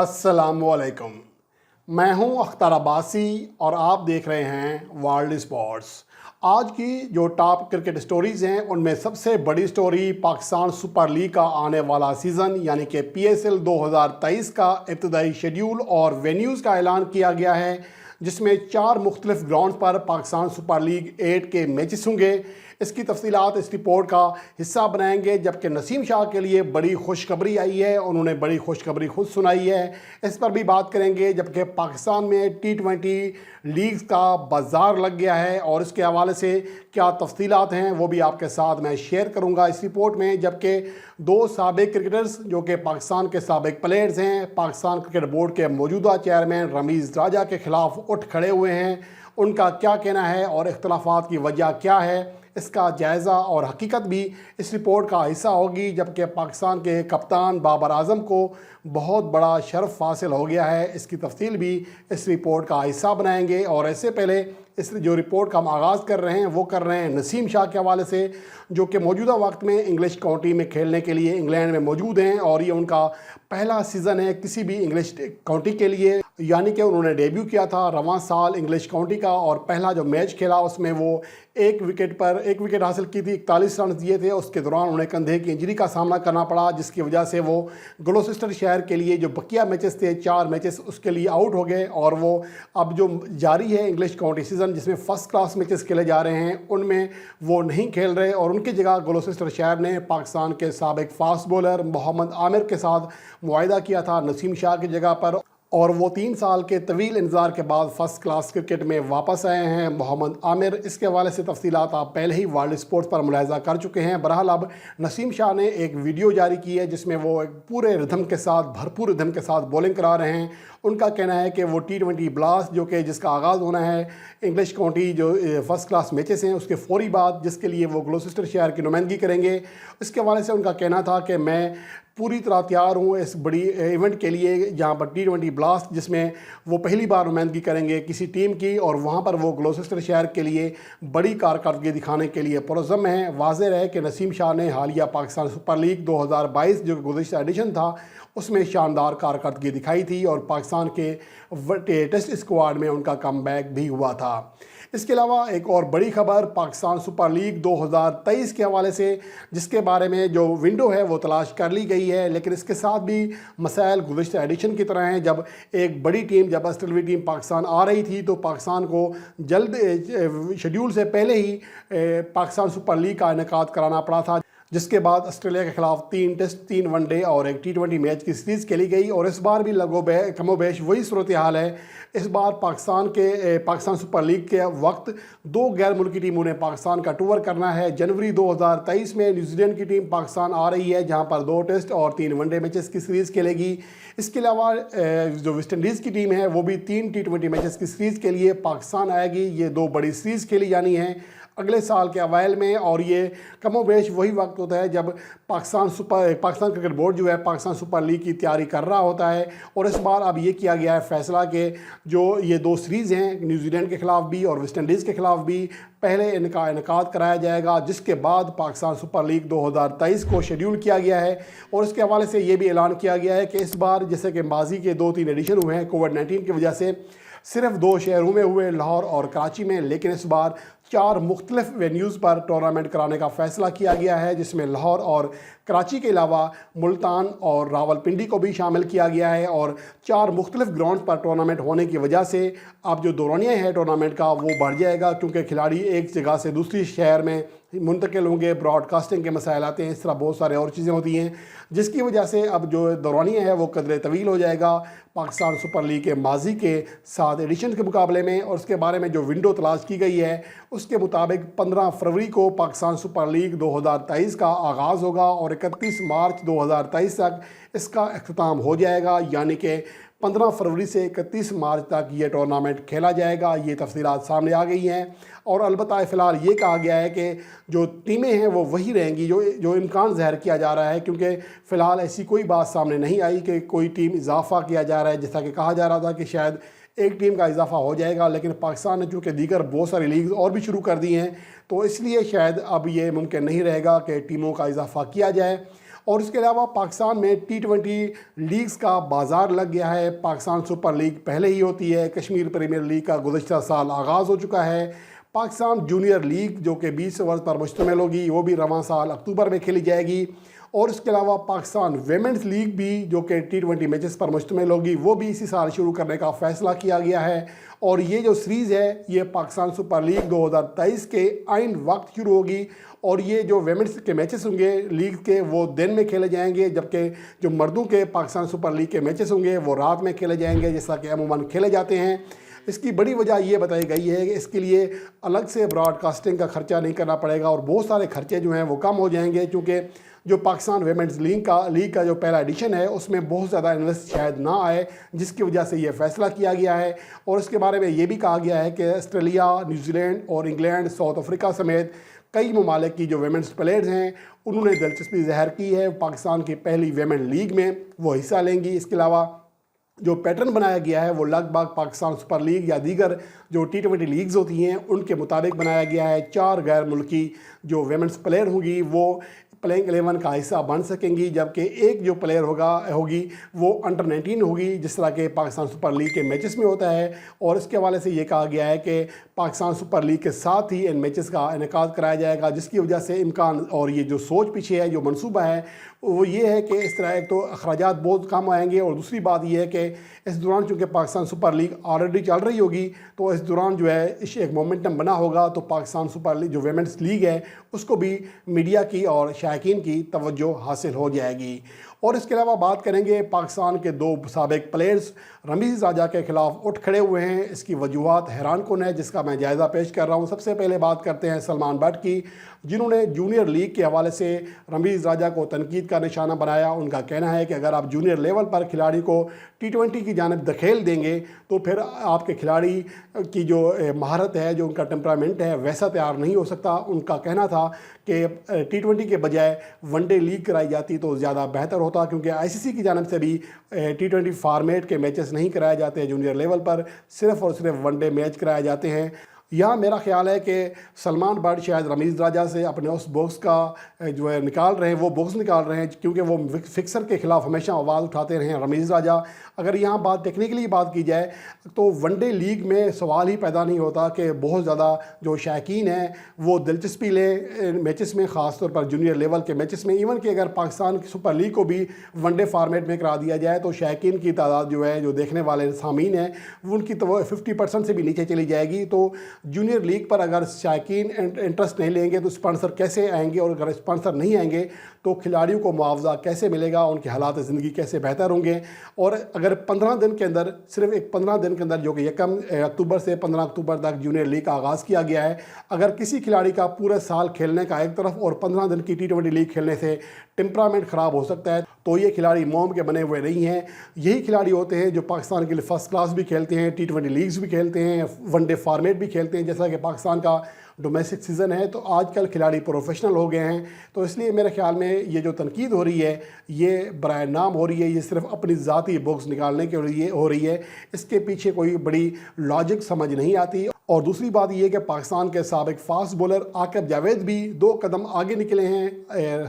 अस्सलाम वालेकुम। मैं हूं अख्तर अब्बासी और आप देख रहे हैं वर्ल्ड स्पोर्ट्स। आज की जो टॉप क्रिकेट स्टोरीज़ हैं उनमें सबसे बड़ी स्टोरी पाकिस्तान सुपर लीग का आने वाला सीज़न यानी कि PSL 2023 का इब्तदाई शेड्यूल और वेन्यूज़ का ऐलान किया गया है, जिसमें 4 मुख्तलिफ ग्राउंड पर पाकिस्तान सुपर लीग 8 के मैचेस होंगे। इसकी तफसीलात इस रिपोर्ट का हिस्सा बनाएंगे। जबकि नसीम शाह के लिए बड़ी खुशखबरी आई है, उन्होंने बड़ी खुशखबरी खुद सुनाई है, इस पर भी बात करेंगे। जबकि पाकिस्तान में T20 लीग्स का बाज़ार लग गया है और इसके हवाले से क्या तफसीलात हैं वो भी आपके साथ मैं शेयर करूंगा इस रिपोर्ट में। जबकि 2 साबिक क्रिकेटर्स जो कि पाकिस्तान के साबिक प्लेयर्स हैं, पाकिस्तान क्रिकेट बोर्ड के मौजूदा चेयरमैन रमीज़ राजा के ख़िलाफ़ उठ खड़े हुए हैं। उनका क्या कहना है और इख्तलाफात की वजह क्या है, इसका जायज़ा और हकीकत भी इस रिपोर्ट का हिस्सा होगी। जबकि पाकिस्तान के कप्तान बाबर आजम को बहुत बड़ा शर्फ हासिल हो गया है, इसकी तफसील भी इस रिपोर्ट का हिस्सा बनाएंगे। और ऐसे पहले इस जो रिपोर्ट का हम आगाज़ कर रहे हैं वो कर रहे हैं नसीम शाह के हवाले से, जो कि मौजूदा वक्त में इंग्लिश काउंटी में खेलने के लिए इंग्लैंड में मौजूद हैं और ये उनका पहला सीज़न है किसी भी इंग्लिश काउंटी के लिए। यानी कि उन्होंने डेब्यू किया था रवां साल इंग्लिश काउंटी का और पहला जो मैच खेला उसमें वो एक विकेट हासिल की थी, 41 रन दिए थे। उसके दौरान उन्हें कंधे की इंजरी का सामना करना पड़ा, जिसकी वजह से वो ग्लोसेस्टर शहर के लिए जो बकिया मैचेस थे 4 मैचेस उसके लिए आउट हो गए। और वो अब जो जारी है इंग्लिश काउंटी सीज़न जिसमें फ़र्स्ट क्लास मैचेस खेले जा रहे हैं उनमें वो नहीं खेल रहे और उनकी जगह ग्लोसेस्टर शहर ने पाकिस्तान के साबिक फास्ट बॉलर मोहम्मद आमिर के साथ मुआहिदा किया था नसीम शाह की जगह पर। और वो 3 साल के तवील इंतज़ार के बाद फ़र्स्ट क्लास क्रिकेट में वापस आए हैं मोहम्मद आमिर। इसके हवाले से तफसीलात आप पहले ही वर्ल्ड स्पोर्ट्स पर मुलाहिज़ा कर चुके हैं। बहरहाल अब नसीम शाह ने एक वीडियो जारी की है जिसमें वो एक पूरे रिदम के साथ भरपूर रिदम के साथ बॉलिंग करा रहे हैं। उनका कहना है कि वो T20 ब्लास्ट जो कि जिसका आगाज़ होना है इंग्लिश काउंटी जो फ़र्स्ट क्लास मैचेस हैं उसके फ़ौरी बाद, जिसके लिए वो ग्लोसेस्टर शहर की नुमाइंदगी करेंगे। इसके हवाले से उनका कहना था कि मैं पूरी तरह तैयार हूँ इस बड़ी इवेंट के लिए जहाँ पर T20 ब्लास्ट जिसमें वो पहली बार नुमाइंदगी करेंगे किसी टीम की और वहाँ पर वो ग्लोसेस्टर शहर के लिए बड़ी कारकर्दगी दिखाने के लिए पुरज़्ज़म है। वाज़ेह है कि नसीम शाह ने हालिया पाकिस्तान सुपर लीग 2022 जो गुज़िश्ता एडिशन था उसमें शानदार कारकर्दगी दिखाई थी और पाकिस्तान के टेस्ट स्क्वाड में उनका कमबैक भी हुआ था। इसके अलावा एक और बड़ी खबर पाकिस्तान सुपर लीग 2023 के हवाले से, जिसके बारे में जो विंडो है वो तलाश कर ली गई है, लेकिन इसके साथ भी मसाइल गुज़िश्ता एडिशन की तरह हैं। जब एक बड़ी टीम जब ऑस्ट्रेलियाई टीम पाकिस्तान आ रही थी तो पाकिस्तान को जल्द शेड्यूल से पहले ही पाकिस्तान सुपर लीग का इनेकाद कराना पड़ा था, जिसके बाद ऑस्ट्रेलिया के खिलाफ 3 टेस्ट 3 वनडे और एक T20 मैच की सीरीज़ खेली गई। और इस बार भी कमोबेश वही सूरत हाल है। इस बार पाकिस्तान सुपर लीग के वक्त 2 गैर मुल्की टीमों ने पाकिस्तान का टूर करना है। जनवरी 2023 में न्यूजीलैंड की टीम पाकिस्तान आ रही है जहां पर 2 टेस्ट और 3 वनडे मैचेस की सीरीज़ खेलेगी। इसके अलावा जो वेस्ट इंडीज़ की टीम है वो भी 3 T20 मैचेस की सीरीज़ के लिए पाकिस्तान आएगी। ये 2 बड़ी सीरीज़ खेली जानी है अगले साल के अवाइल में और ये कमोबेश वही वक्त होता है जब पाकिस्तान क्रिकेट बोर्ड जो है पाकिस्तान सुपर लीग की तैयारी कर रहा होता है। और इस बार अब ये किया गया है फैसला कि जो ये 2 सीरीज़ हैं न्यूजीलैंड के ख़िलाफ़ भी और वेस्ट इंडीज़ के ख़िलाफ़ भी पहले इनका इनेकाद कराया जाएगा, जिसके बाद पाकिस्तान सुपर लीग 2023 को शेड्यूल किया गया है। और इसके हवाले से ये भी ऐलान किया गया है कि इस बार जैसे कि माजी के 2-3 एडिशन हुए हैं कोविड-19 की वजह से सिर्फ 2 शहरों में हुए, लाहौर और कराची में, लेकिन इस बार 4 मुख्तलिफ वेन्यूज़ पर टूर्नामेंट कराने का फ़ैसला किया गया है, जिसमें लाहौर और कराची के अलावा मुल्तान और रावलपिंडी को भी शामिल किया गया है। और 4 मुख्तलिफ ग्राउंड पर टूर्नामेंट होने की वजह से अब जो दौरानिया है टूर्नामेंट का वो बढ़ जाएगा, क्योंकि खिलाड़ी एक जगह से दूसरी शहर में मुंतकिल होंगे, ब्रॉडकास्टिंग के मसाइल आते हैं, इस तरह बहुत सारे और चीज़ें होती हैं, जिसकी वजह से अब जो दौरानिया है वो कदर तवील हो जाएगा पाकिस्तान सुपर लीग के माजी के 7 एडिशन के मुकाबले में। और उसके बारे में जो विंडो तलाश की गई है उसके मुताबिक 15 फरवरी को पाकिस्तान सुपर लीग 2023 का आगाज़ होगा और 31 मार्च 2023 तक इसका अख्ताम हो जाएगा। यानी कि 15 फरवरी से 31 मार्च तक ये टूर्नामेंट खेला जाएगा। ये तफसीलात सामने आ गई हैं और अलबत्ता फ़िलहाल ये कहा गया है कि जो टीमें हैं वो वही रहेंगी जो इम्कान ज़ाहिर किया जा रहा है, क्योंकि फ़िलहाल ऐसी कोई बात सामने नहीं आई कि कोई टीम इजाफ़ा किया जा रहा है, जैसा कि कहा जा रहा था कि शायद एक टीम का इजाफा हो जाएगा। लेकिन पाकिस्तान ने चूँकि दीगर बहुत सारी लीग्स और भी शुरू कर दी हैं तो इसलिए शायद अब ये मुमकिन नहीं रहेगा कि टीमों का इजाफा किया जाए। اور اس کے علاوہ پاکستان میں T20 لیگز کا بازار لگ گیا ہے۔ پاکستان سپر لیگ پہلے ہی ہوتی ہے، کشمیر پریمیئر لیگ کا گزشتہ سال آغاز ہو چکا ہے، پاکستان جونیئر لیگ جو کہ 20 اوورز پر مشتمل ہوگی وہ بھی رواں سال اکتوبر میں کھیلی جائے گی، اور اس کے علاوہ پاکستان ویمنز لیگ بھی جو کہ T20 میچز پر مشتمل ہوگی وہ بھی اسی سال شروع کرنے کا فیصلہ کیا گیا ہے۔ اور یہ جو سیریز ہے یہ پاکستان سپر لیگ 2023 کے عین وقت شروع ہوگی، اور یہ جو ویمنز کے میچز ہوں گے لیگ کے وہ دن میں کھیلے جائیں گے، جبکہ جو مردوں کے پاکستان سپر لیگ کے میچز ہوں گے وہ رات میں کھیلے جائیں گے جیسا کہ عموماً کھیلے جاتے ہیں۔ اس کی بڑی وجہ یہ بتائی گئی ہے کہ اس کے لیے الگ سے براڈ کاسٹنگ کا خرچہ نہیں کرنا پڑے گا، اور بہت سارے خرچے جو ہیں وہ کم ہو جائیں گے، کیونکہ جو پاکستان ویمنز لیگ کا جو پہلا ایڈیشن ہے اس میں بہت زیادہ انویسٹ شاید نہ آئے، جس کی وجہ سے یہ فیصلہ کیا گیا ہے۔ اور اس کے بارے میں یہ بھی کہا گیا ہے کہ آسٹریلیا، نیوزی لینڈ اور انگلینڈ، ساؤتھ افریقہ سمیت کئی ممالک کی جو ویمنز پلیئرز ہیں انہوں نے دلچسپی ظاہر کی ہے پاکستان کی پہلی ویمن لیگ میں وہ حصہ لیں گی۔ اس کے علاوہ جو پیٹرن بنایا گیا ہے وہ لگ بھگ پاکستان سپر لیگ یا دیگر جو T20 لیگز ہوتی ہیں ان کے مطابق بنایا گیا ہے۔ 4 غیر ملکی جو ویمنز پلیئر ہوں گی وہ پلینگ 11 کا حصہ بن سکیں گی، جبکہ ایک جو پلیئر ہوگی وہ انڈر 19 ہوگی، جس طرح کہ پاکستان سپر لیگ کے میچز میں ہوتا ہے۔ اور اس کے حوالے سے یہ کہا گیا ہے کہ پاکستان سپر لیگ کے ساتھ ہی ان میچز کا انعقاد کرایا جائے گا، جس کی وجہ سے امکان اور یہ جو سوچ پیچھے ہے جو منصوبہ ہے وہ یہ ہے کہ اس طرح ایک تو اخراجات بہت کم آئیں گے، اور دوسری بات یہ ہے کہ اس دوران چونکہ پاکستان سپر لیگ آلریڈی چل رہی ہوگی تو اس دوران جو ہے ایک مومنٹم بنا ہوگا، تو پاکستان سپر لیگ جو ویمنز لیگ ہے اس کو بھی میڈیا کی اور شائقین کی توجہ حاصل ہو جائے گی۔ اور اس کے علاوہ بات کریں گے پاکستان کے 2 سابق پلیئرز رمیز راجہ کے خلاف اٹھ کھڑے ہوئے ہیں۔ اس کی وجوہات حیران کن ہے جس کا میں جائزہ پیش کر رہا ہوں۔ سب سے پہلے بات کرتے ہیں سلمان بٹ کی، جنہوں نے جونیئر لیگ کے حوالے سے رمیز راجہ کو تنقید کا نشانہ بنایا۔ ان کا کہنا ہے کہ اگر آپ جونیئر لیول پر کھلاڑی کو T20 کی جانب دھکیل دیں گے تو پھر آپ کے کھلاڑی کی جو مہارت ہے، جو ان کا ٹیمپرامنٹ ہے ویسا تیار نہیں ہو سکتا۔ ان کا کہنا تھا کہ T20 کے بجائے ون ڈے لیگ کرائی جاتی تو زیادہ بہتر ہوتا، کیونکہ ICC کی جانب سے بھی T20 فارمیٹ کے میچز نہیں کرائے جاتے جونیئر لیول پر، صرف اور صرف ون ڈے میچ کرائے جاتے ہیں۔ یہاں میرا خیال ہے کہ سلمان بٹ شاید رمیز راجہ سے اپنے اس باکس کا جو ہے نکال رہے ہیں کیونکہ وہ فکسر کے خلاف ہمیشہ آواز اٹھاتے رہے ہیں رمیز راجہ۔ اگر یہاں بات ٹیکنیکلی بات کی جائے تو ون ڈے لیگ میں سوال ہی پیدا نہیں ہوتا کہ بہت زیادہ جو شائقین ہیں وہ دلچسپی لیں میچز میں، خاص طور پر جونیئر لیول کے میچز میں۔ ایون کہ اگر پاکستان کی سپر لیگ کو بھی ون ڈے فارمیٹ میں کرا دیا جائے تو شائقین کی تعداد جو ہے جو دیکھنے والے سامعین ہیں وہ ان کی تو 50% سے بھی نیچے چلی جائے گی۔ تو جونیئر لیگ پر اگر شائقین انٹرسٹ نہیں لیں گے تو اسپانسر کیسے آئیں گے، اور اگر اسپانسر نہیں آئیں گے تو کھلاڑیوں کو معاوضہ کیسے ملے گا، ان کے حالات زندگی کیسے بہتر ہوں گے۔ اور اگر 15 دن کے اندر صرف 15 دن کے اندر جو کہ 1 اکتوبر سے 15 اکتوبر تک جونیئر لیگ کا آغاز کیا گیا ہے، اگر کسی کھلاڑی کا پورے سال کھیلنے کا ایک طرف اور 15 دن کی T20 لیگ کھیلنے سے ٹیمپرامنٹ خراب ہو سکتا ہے تو یہ کھلاڑی موم کے بنے ہوئے نہیں ہیں۔ یہی کھلاڑی ہوتے ہیں جو پاکستان کے لیے فرسٹ کلاس بھی کھیلتے ہیں، T20 لیگز بھی کھیلتے ہیں، ون ڈے فارمیٹ بھی کھیلتے ہیں، جیسا کہ پاکستان کا ڈومیسٹک سیزن ہے۔ تو آج کل کھلاڑی پروفیشنل ہو گئے ہیں، تو اس لیے میرے خیال میں یہ جو تنقید ہو رہی ہے یہ برائے نام ہو رہی ہے، یہ صرف اپنی ذاتی بکس نکالنے کے لیے ہو رہی ہے، اس کے پیچھے کوئی بڑی لاجک سمجھ نہیں آتی۔ اور دوسری بات یہ کہ پاکستان کے سابق فاسٹ بولر عاقب جاوید بھی 2 قدم آگے نکلے ہیں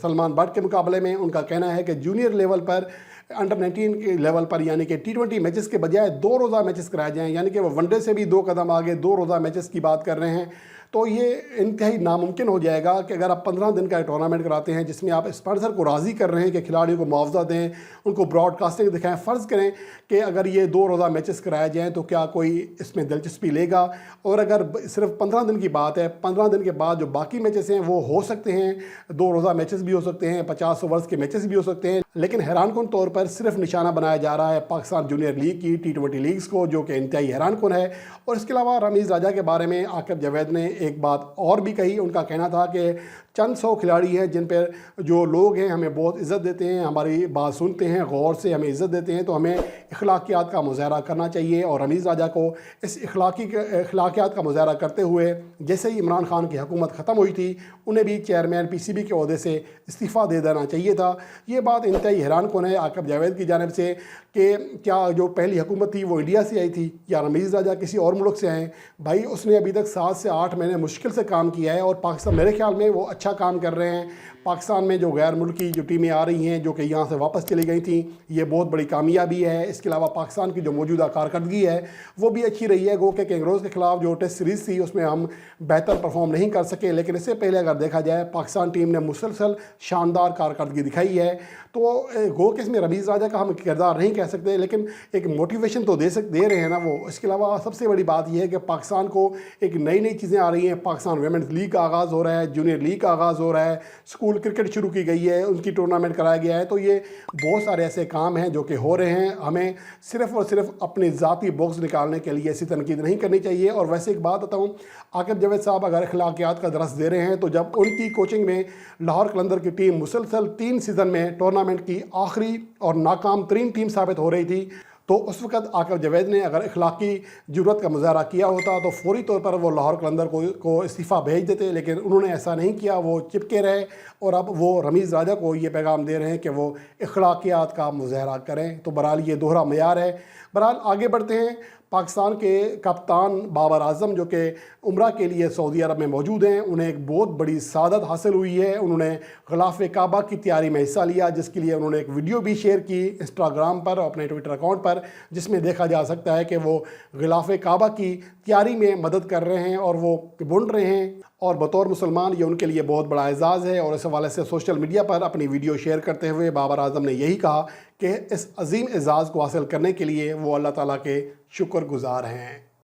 سلمان بٹ کے مقابلے میں۔ ان کا کہنا ہے کہ جونیئر لیول پر انڈر 19 کے لیول پر یعنی کہ T20 میچز کے بجائے 2 روزہ میچز کرائے جائیں، یعنی کہ وہ ون ڈے سے بھی 2 قدم آگے 2 روزہ میچز کی بات کر رہے ہیں۔ تو یہ انتہائی ناممکن ہو جائے گا کہ اگر آپ 15 دن کا ٹورنامنٹ کراتے ہیں جس میں آپ اسپانسر کو راضی کر رہے ہیں کہ کھلاڑیوں کو معاوضہ دیں، ان کو براڈ کاسٹنگ دکھائیں، فرض کریں کہ اگر یہ 2 روزہ میچز کرائے جائیں تو کیا کوئی اس میں دلچسپی لے گا؟ اور اگر صرف 15 دن کی بات ہے، 15 دن کے بعد جو باقی میچز ہیں وہ ہو سکتے ہیں، 2 روزہ میچز بھی ہو سکتے ہیں، 50 اوورز کے میچز بھی ہو سکتے ہیں، لیکن حیران کن طور پر صرف نشانہ بنایا جا رہا ہے پاکستان جونیئر لیگ کی T20 لیگز کو، جو کہ انتہائی حیران کن ہے۔ اور اس کے علاوہ رمیز راجہ کے بارے میں عاقب جاوید نے ایک بات اور بھی کہی۔ ان کا کہنا تھا کہ چند 100 کھلاڑی ہیں جن پر جو لوگ ہیں ہمیں بہت عزت دیتے ہیں، ہماری بات سنتے ہیں، غور سے ہمیں عزت دیتے ہیں، تو ہمیں اخلاقیات کا مظاہرہ کرنا چاہیے۔ اور رمیز راجہ کو اس اخلاقیات کا مظاہرہ کرتے ہوئے جیسے ہی عمران خان کی حکومت ختم ہوئی تھی انہیں بھی چیئرمین PCB کے عہدے سے استعفیٰ دے دینا چاہیے تھا۔ یہ بات انتہائی حیران کن ہے عاقب جاوید کی جانب سے کہ کیا جو پہلی حکومت تھی وہ انڈیا سے آئی تھی یا رمیز راجہ کسی اور ملک سے آئے؟ بھائی اس نے ابھی تک 7 سے 8 مہینے مشکل سے کام کیا ہے اور پاکستان میرے خیال میں وہ اچھا کام کر رہے ہیں۔ पाकिस्तान में जो गैर मुल्की जो टीमें आ रही हैं जो कि यहाँ से वापस चली गई थी, ये बहुत बड़ी कामयाबी है। इसके अलावा पाकिस्तान की जो मौजूदा कारकर्दगी है वो भी अच्छी रही है। गो कि कैंगरोज़ के ख़िलाफ़ जो टेस्ट सीरीज़ थी उसमें हम बेहतर परफॉर्म नहीं कर सके, लेकिन इससे पहले अगर देखा जाए पाकिस्तान टीम ने मुसलसल शानदार कारकर्दगी दिखाई है। तो गो कि इसमें रमीज़ राजा का हम किरदार नहीं कह सकते, लेकिन एक मोटिवेशन तो दे रहे हैं ना वो। इसके अलावा सबसे बड़ी बात यह है कि पाकिस्तान को एक नई नई चीज़ें आ रही हैं। पाकिस्तान वुमेन्स लीग का आगाज़ हो रहा है, जूनियर लीग का आगाज़ हो रहा है, स्कूल क्रिकेट शुरू की गई है, उनकी टूर्नामेंट कराया गया है। तो ये बहुत सारे ऐसे काम हैं जो कि हो रहे हैं। हमें सिर्फ़ और सिर्फ अपने ज़ाती बॉक्स निकालने के लिए ऐसी तनकीद नहीं करनी चाहिए। और वैसे एक बात बताऊँ, आकिब जावेद साहब अगर अखलाकियात का दरस दे रहे हैं तो जब उनकी कोचिंग में लाहौर कलंदर की टीम मुसलसल 3 सीज़न में टूर्नामेंट की आखिरी और नाकाम तरीन टीम साबित हो रही थी, तो उस वक़्त आकिब जावेद ने अगर इखलाकी ज़रूरत का मुज़ाहरा किया होता तो फौरी तौर पर वो लाहौर कलंदर को इस्तीफ़ा भेज देते, लेकिन उन्होंने ऐसा नहीं किया। वो चिपके रहे और अब वो रमीज़ राजा को ये पैगाम दे रहे हैं कि वो इखलाकियात का मुज़ाहरा करें। तो बहरहाल ये दोहरा मयार है। बहरहाल आगे बढ़ते हैं। पाकिस्तान के कप्तान बाबर आज़म जो कि उम्रा के लिए सऊदी अरब में मौजूद हैं, उन्हें एक बहुत बड़ी सआदत हासिल हुई है। उन्होंने ग़िलाफ़े काबा की तैयारी में हिस्सा लिया, जिसके लिए उन्होंने एक वीडियो भी शेयर की इंस्टाग्राम पर और अपने ट्विटर अकाउंट पर, जिसमें देखा जा सकता है कि वो ग़िलाफ़े काबा की तैयारी में मदद कर रहे हैं और वो बुन रहे हैं। और बतौर मुसलमान ये उनके लिए बहुत बड़ा एजाज़ है। और इस हवाले से सोशल मीडिया पर अपनी वीडियो शेयर करते हुए बाबर आज़म ने यही कहा कि इस अजीम एजाज़ को हासिल करने के लिए वो अल्लाह ताला के शुक्रगुज़ार हैं।